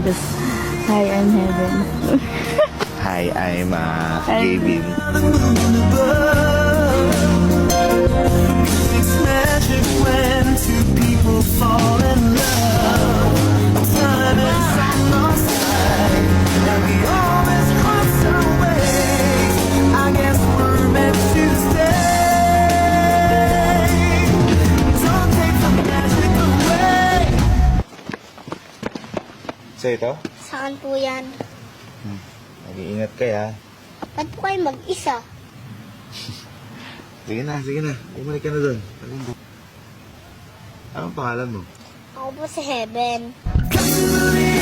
Tapos, hi, I'm Heaven. Hi, I'm Gavin. It's magic when two people fall in love. Time is on our side, and we always cross our ways. I guess we're meant to stay. Don't take the magic away. So ito, Saan po yan? mag-iingat ka ya. Ba't po kayo mag-isa? Sige na. Bumalik ka na doon. Anong pangalan mo? Ako po si Heaven. Got to believe